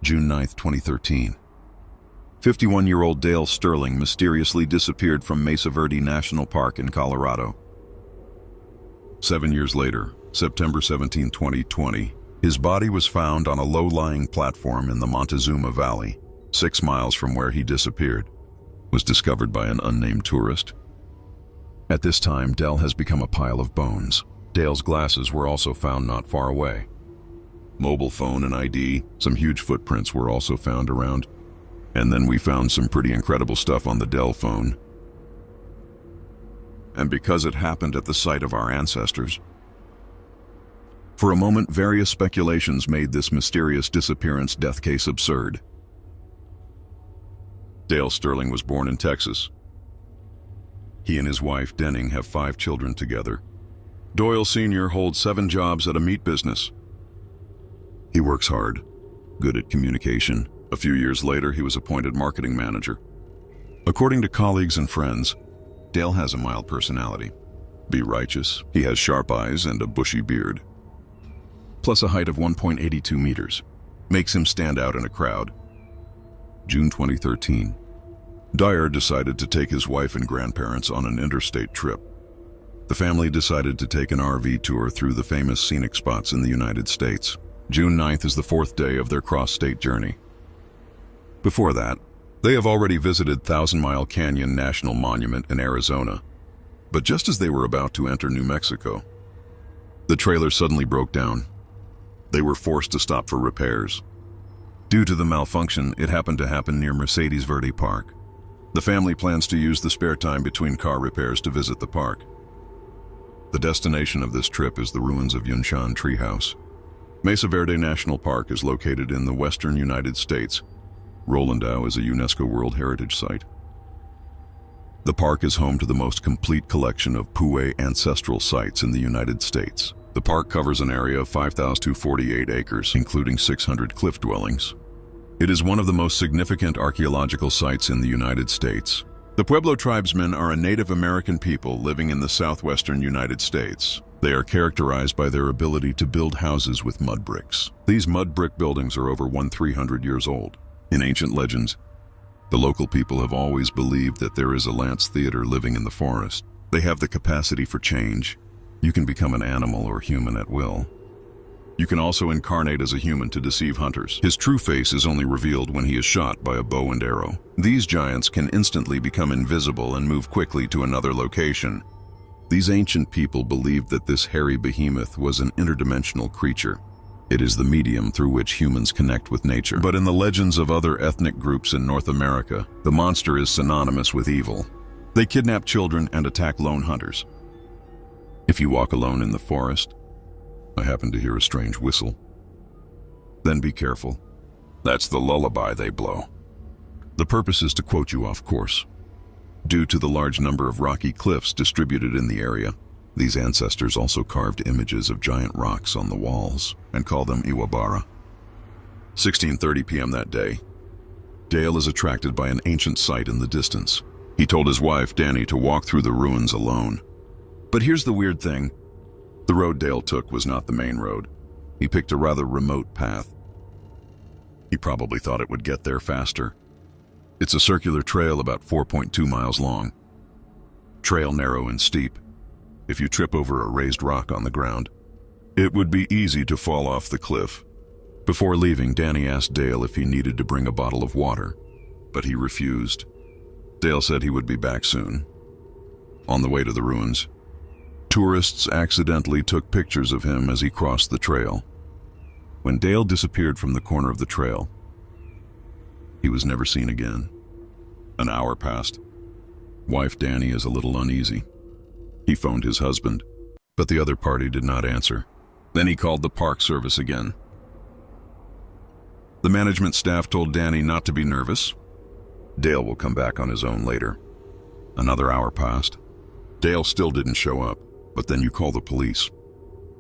June 9, 2013. 51-year-old Dale Sterling mysteriously disappeared from Mesa Verde National Park in Colorado. 7 years later, September 17, 2020, his body was found on a low-lying platform in the Montezuma Valley, 6 miles from where he disappeared. Was discovered by an unnamed tourist. At this time, Dale has become a pile of bones. Dale's glasses were also found not far away. Mobile phone and ID, some huge footprints were also found around. And then we found some pretty incredible stuff on the Dale phone. And because it happened at the site of our ancestors. For a moment, various speculations made this mysterious disappearance death case absurd. Dale Sterling was born in Texas. He and his wife, Denning, have 5 children together. Doyle Sr. holds 7 jobs at a meat business. He works hard, good at communication. A few years later, he was appointed marketing manager. According to colleagues and friends, Dale has a mild personality. Be righteous, he has sharp eyes and a bushy beard. Plus a height of 1.82 meters. Makes him stand out in a crowd. June 2013. Dyer decided to take his wife and grandparents on an interstate trip. The family decided to take an RV tour through the famous scenic spots in the United States. June 9th is the 4th day of their cross-state journey. Before that, they have already visited Thousand Mile Canyon National Monument in Arizona. But just as they were about to enter New Mexico, the trailer suddenly broke down. They were forced to stop for repairs. Due to the malfunction, it happened to happen near Mercedes Verde Park. The family plans to use the spare time between car repairs to visit the park. The destination of this trip is the ruins of Yunshan Treehouse. Mesa Verde National Park is located in the western United States. Rolandau is a UNESCO World Heritage Site. The park is home to the most complete collection of Pu'e ancestral sites in the United States. The park covers an area of 5,248 acres, including 600 cliff dwellings. It is one of the most significant archaeological sites in the United States. The Pueblo tribesmen are a Native American people living in the southwestern United States. They are characterized by their ability to build houses with mud bricks. These mud brick buildings are over 1,300 years old. In ancient legends, the local people have always believed that there is a Lance Theater living in the forest. They have the capacity for change. You can become an animal or human at will. You can also incarnate as a human to deceive hunters. His true face is only revealed when he is shot by a bow and arrow. These giants can instantly become invisible and move quickly to another location. These ancient people believed that this hairy behemoth was an interdimensional creature. It is the medium through which humans connect with nature. But in the legends of other ethnic groups in North America, the monster is synonymous with evil. They kidnap children and attack lone hunters. If you walk alone in the forest, I happen to hear a strange whistle. Then be careful. That's the lullaby they blow. The purpose is to quote you off course. Due to the large number of rocky cliffs distributed in the area, these ancestors also carved images of giant rocks on the walls and call them Iwabara. 16:30 p.m. that day, Dale is attracted by an ancient site in the distance. He told his wife, Danny, to walk through the ruins alone. But here's the weird thing. The road Dale took was not the main road. He picked a rather remote path. He probably thought it would get there faster. It's a circular trail about 4.2 miles long. Trail narrow and steep. If you trip over a raised rock on the ground, it would be easy to fall off the cliff. Before leaving, Danny asked Dale if he needed to bring a bottle of water, but he refused. Dale said he would be back soon. On the way to the ruins, tourists accidentally took pictures of him as he crossed the trail. When Dale disappeared from the corner of the trail, he was never seen again. An hour passed. Wife Danny is a little uneasy. He phoned his husband, but the other party did not answer. Then he called the park service again. The management staff told Danny not to be nervous. Dale will come back on his own later. Another hour passed. Dale still didn't show up, but then you call the police.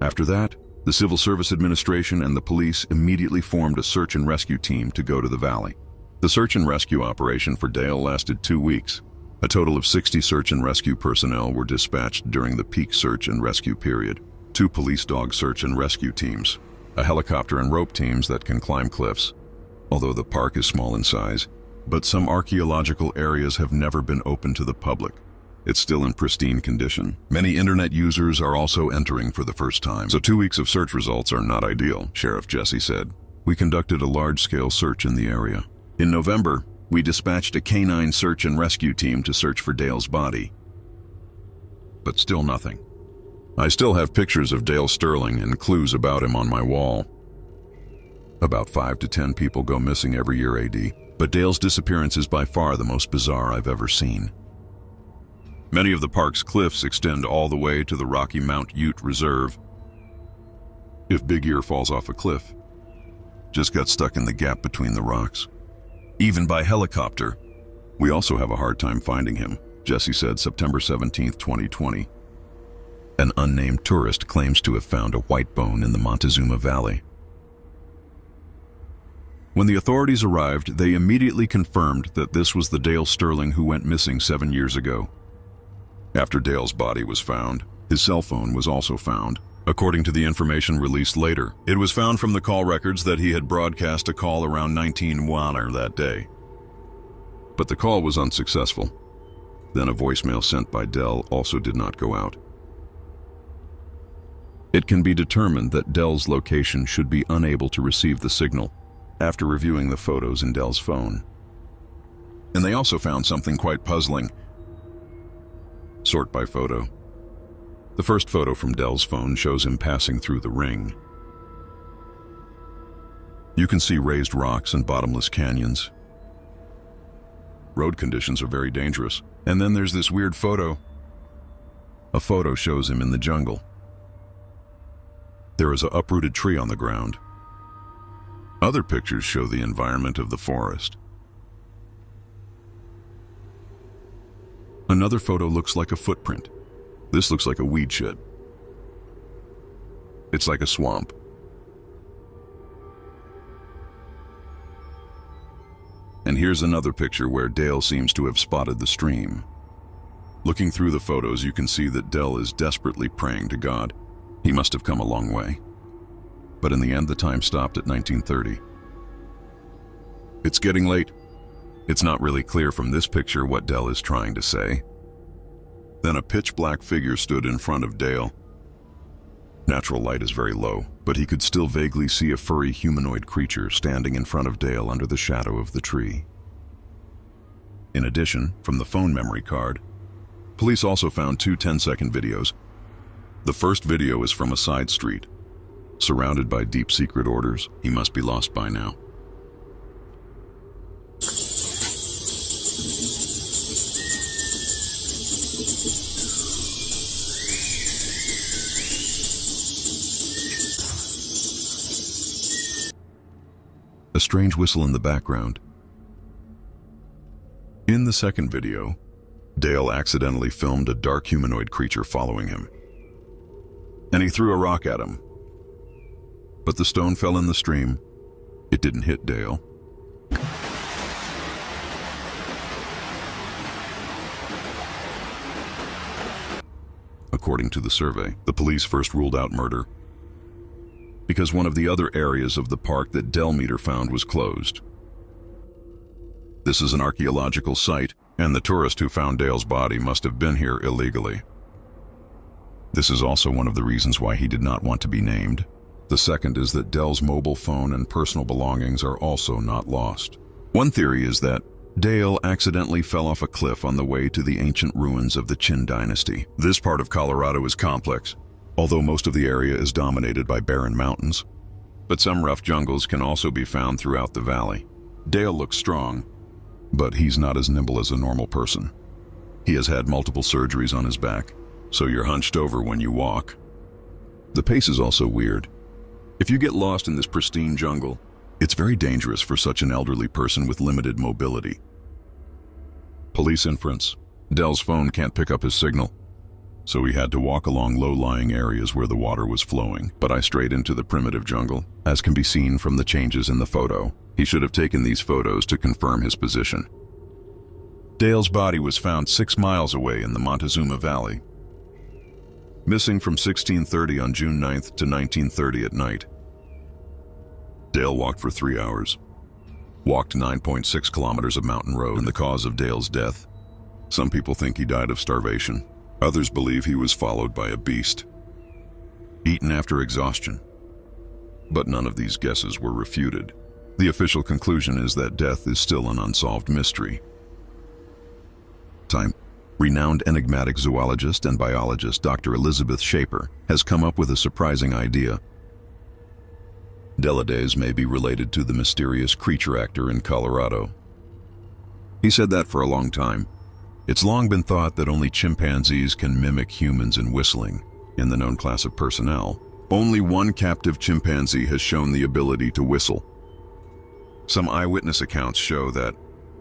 After that, the Civil Service Administration and the police immediately formed a search and rescue team to go to the valley. The search and rescue operation for Dale lasted 2 weeks. A total of 60 search and rescue personnel were dispatched during the peak search and rescue period. 2 police dog search and rescue teams, a helicopter and rope teams that can climb cliffs, although the park is small in size, but some archaeological areas have never been open to the public. It's still in pristine condition. Many internet users are also entering for the first time, so 2 weeks of search results are not ideal, Sheriff Jesse said. We conducted a large-scale search in the area. In November, we dispatched a canine search and rescue team to search for Dale's body. But still nothing. I still have pictures of Dale Sterling and clues about him on my wall. About 5 to 10 people go missing every year AD, but Dale's disappearance is by far the most bizarre I've ever seen. Many of the park's cliffs extend all the way to the Rocky Mount Ute Reserve. If Big Ear falls off a cliff, just got stuck in the gap between the rocks. Even by helicopter. We also have a hard time finding him, Jesse said September 17, 2020. An unnamed tourist claims to have found a white bone in the Montezuma Valley. When the authorities arrived, they immediately confirmed that this was the Dale Sterling who went missing 7 years ago. After Dale's body was found, his cell phone was also found. According to the information released later, it was found from the call records that he had broadcast a call around 19:00 that day. But the call was unsuccessful. Then a voicemail sent by Dell also did not go out. It can be determined that Dell's location should be unable to receive the signal after reviewing the photos in Dell's phone. And they also found something quite puzzling. Sort by photo. The first photo from Dell's phone shows him passing through the ring. You can see raised rocks and bottomless canyons. Road conditions are very dangerous. And then there's this weird photo. A photo shows him in the jungle. There is an uprooted tree on the ground. Other pictures show the environment of the forest. Another photo looks like a footprint. This looks like a weed shed. It's like a swamp. And here's another picture where Dale seems to have spotted the stream. Looking through the photos, you can see that Dale is desperately praying to God. He must have come a long way. But in the end, the time stopped at 1930. It's getting late. It's not really clear from this picture what Dale is trying to say. Then a pitch-black figure stood in front of Dale. Natural light is very low, but he could still vaguely see a furry humanoid creature standing in front of Dale under the shadow of the tree. In addition, from the phone memory card, police also found 2 10-second videos. The first video is from a side street. Surrounded by deep secret orders, he must be lost by now. A strange whistle in the background. In the second video, Dale accidentally filmed a dark humanoid creature following him. And he threw a rock at him. But the stone fell in the stream. It didn't hit Dale. According to the survey, the police first ruled out murder because one of the other areas of the park that Delmeter found was closed. This is an archaeological site, and the tourist who found Dale's body must have been here illegally. This is also one of the reasons why he did not want to be named. The second is that Dale's mobile phone and personal belongings are also not lost. One theory is that Dale accidentally fell off a cliff on the way to the ancient ruins of the Qin dynasty. This part of Colorado is complex, although most of the area is dominated by barren mountains. But some rough jungles can also be found throughout the valley. Dale looks strong, but he's not as nimble as a normal person. He has had multiple surgeries on his back, so you're hunched over when you walk. The pace is also weird. If you get lost in this pristine jungle, it's very dangerous for such an elderly person with limited mobility. Police inference. Dale's phone can't pick up his signal, so he had to walk along low-lying areas where the water was flowing, but I strayed into the primitive jungle, as can be seen from the changes in the photo. He should have taken these photos to confirm his position. Dale's body was found 6 miles away in the Montezuma Valley. Missing from 1630 on June 9th to 1930 at night. Dale walked for 3 hours. walked 9.6 kilometers of mountain road, and the cause of Dale's death. Some people think he died of starvation. Others believe he was followed by a beast, eaten after exhaustion. But none of these guesses were refuted. The official conclusion is that death is still an unsolved mystery. Time. Renowned enigmatic zoologist and biologist Dr. Elizabeth Shaper has come up with a surprising idea. Delades may be related to the mysterious creature actor in Colorado. He said that for a long time. It's long been thought that only chimpanzees can mimic humans in whistling. In the known class of personnel, only one captive chimpanzee has shown the ability to whistle. Some eyewitness accounts show that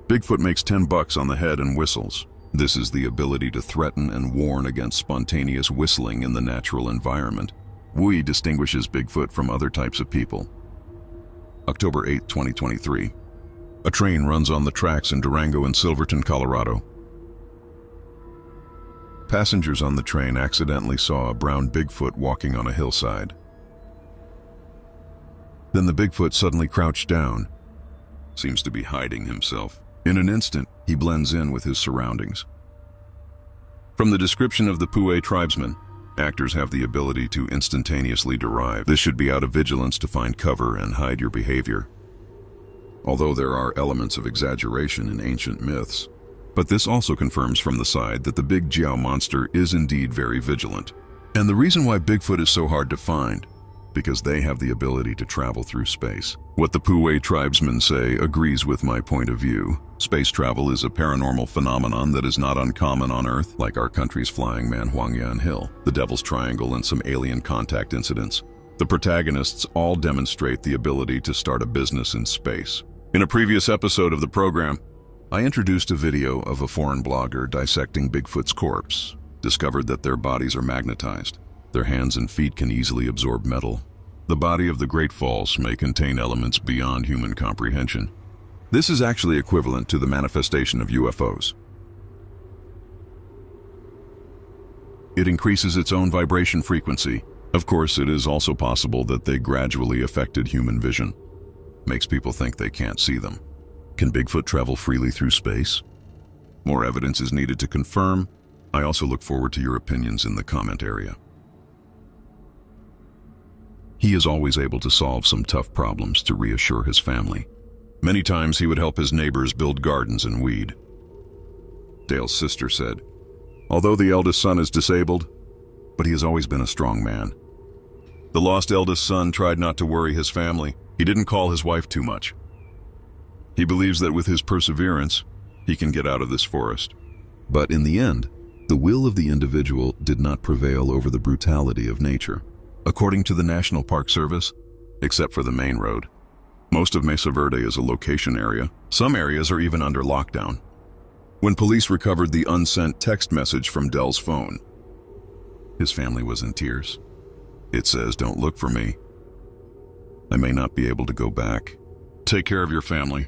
Bigfoot makes $10 on the head and whistles. This is the ability to threaten and warn against spontaneous whistling in the natural environment. Wui distinguishes Bigfoot from other types of people. October 8, 2023. A train runs on the tracks in Durango and Silverton, Colorado. Passengers on the train accidentally saw a brown Bigfoot walking on a hillside. Then the Bigfoot suddenly crouched down, seems to be hiding himself. In an instant, he blends in with his surroundings. From the description of the Pu'e tribesmen, actors have the ability to instantaneously derive. This should be out of vigilance to find cover and hide your behavior. Although there are elements of exaggeration in ancient myths, but this also confirms from the side that the big Jiao monster is indeed very vigilant. And the reason why Bigfoot is so hard to find, because they have the ability to travel through space. What the Pu'e tribesmen say agrees with my point of view. Space travel is a paranormal phenomenon that is not uncommon on Earth, like our country's flying man Huangyan Hill, the Devil's Triangle, and some alien contact incidents. The protagonists all demonstrate the ability to start a business in space. In a previous episode of the program, I introduced a video of a foreign blogger dissecting Bigfoot's corpse, discovered that their bodies are magnetized. Their hands and feet can easily absorb metal. The body of the Great Falls may contain elements beyond human comprehension. This is actually equivalent to the manifestation of UFOs. It increases its own vibration frequency. Of course, it is also possible that they gradually affected human vision. Makes people think they can't see them. Can Bigfoot travel freely through space? More evidence is needed to confirm. I also look forward to your opinions in the comment area. He is always able to solve some tough problems to reassure his family. Many times he would help his neighbors build gardens and weed. Dale's sister said, although the eldest son is disabled, but he has always been a strong man. The lost eldest son tried not to worry his family. He didn't call his wife too much. He believes that with his perseverance, he can get out of this forest. But in the end, the will of the individual did not prevail over the brutality of nature. According to the National Park Service, except for the main road, most of Mesa Verde is a location area. Some areas are even under lockdown. When police recovered the unsent text message from Dell's phone, his family was in tears. It says, "Don't look for me. I may not be able to go back. Take care of your family."